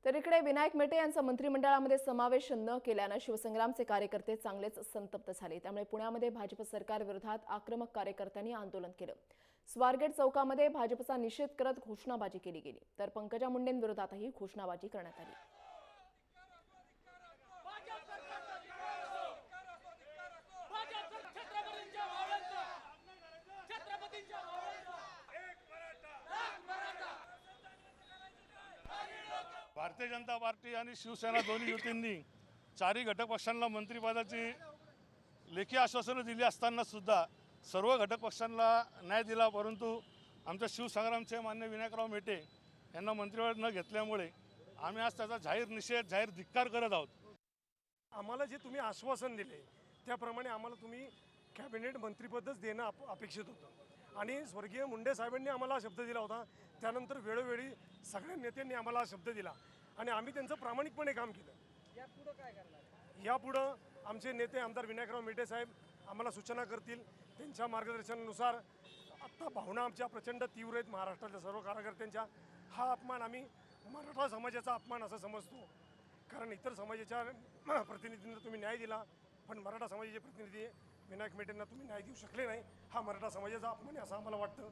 तर इकडे विनायक मेटे यांचा मंत्रिमंडळामध्ये समावेश न केल्यानं शिवसंग्रामचे कार्यकर्ते चांगलेच संतप्त झाले। त्यामुळे पुण्यामध्ये भाजप सरकारविरोधात आक्रमक कार्यकर्त्यांनी आंदोलन केलं। स्वारगेट चौकामध्ये भाजपचा निषेध करत घोषणाबाजी केली गेली, तर पंकजा मुंडेंविरोधातही घोषणाबाजी करण्यात आली। भारतीय जनता पार्टी आणि शिवसेना दोन्ही युतींनी चारही घटक पक्षांना मंत्रिपदाची लेखी आश्वासनं दिली असताना सुद्धा सर्व घटक पक्षांना न्याय दिला, परंतु आमच्या शिवसंग्रामचे मान्य विनायकराव मेटे यांना मंत्रिपद न घेतल्यामुळे आम्ही आज त्याचा जाहीर निषेध, जाहीर धिक्कार करत आहोत। आम्हाला जे तुम्ही आश्वासन दिले त्याप्रमाणे आम्हाला तुम्ही कॅबिनेट मंत्रिपदच देणं अपेक्षित होतं आणि स्वर्गीय मुंडे साहेबांनी आम्हाला शब्द दिला होता। त्यानंतर वेळोवेळी सगळ्या नेत्यांनी आम्हाला शब्द दिला आणि आम्ही त्यांचं प्रामाणिकपणे काम केलं। यापुढे काय करणार? यापुढं आमचे नेते आमदार विनायकराव मेटे साहेब आम्हाला सूचना करतील, त्यांच्या मार्गदर्शनानुसार। आत्ता भावना आमच्या प्रचंड तीव्र आहेत महाराष्ट्रातल्या सर्व कार्यकर्त्यांच्या। हा अपमान आम्ही मराठा समाजाचा अपमान असं समजतो, कारण इतर समाजाच्या प्रतिनिधींना तुम्ही न्याय दिला, पण मराठा समाजाचे प्रतिनिधी विनायक मेटेंना तुम्ही न्याय देऊ शकले नाही। हा मराठा समाजाचा अपमान आहे असं आम्हाला वाटतं।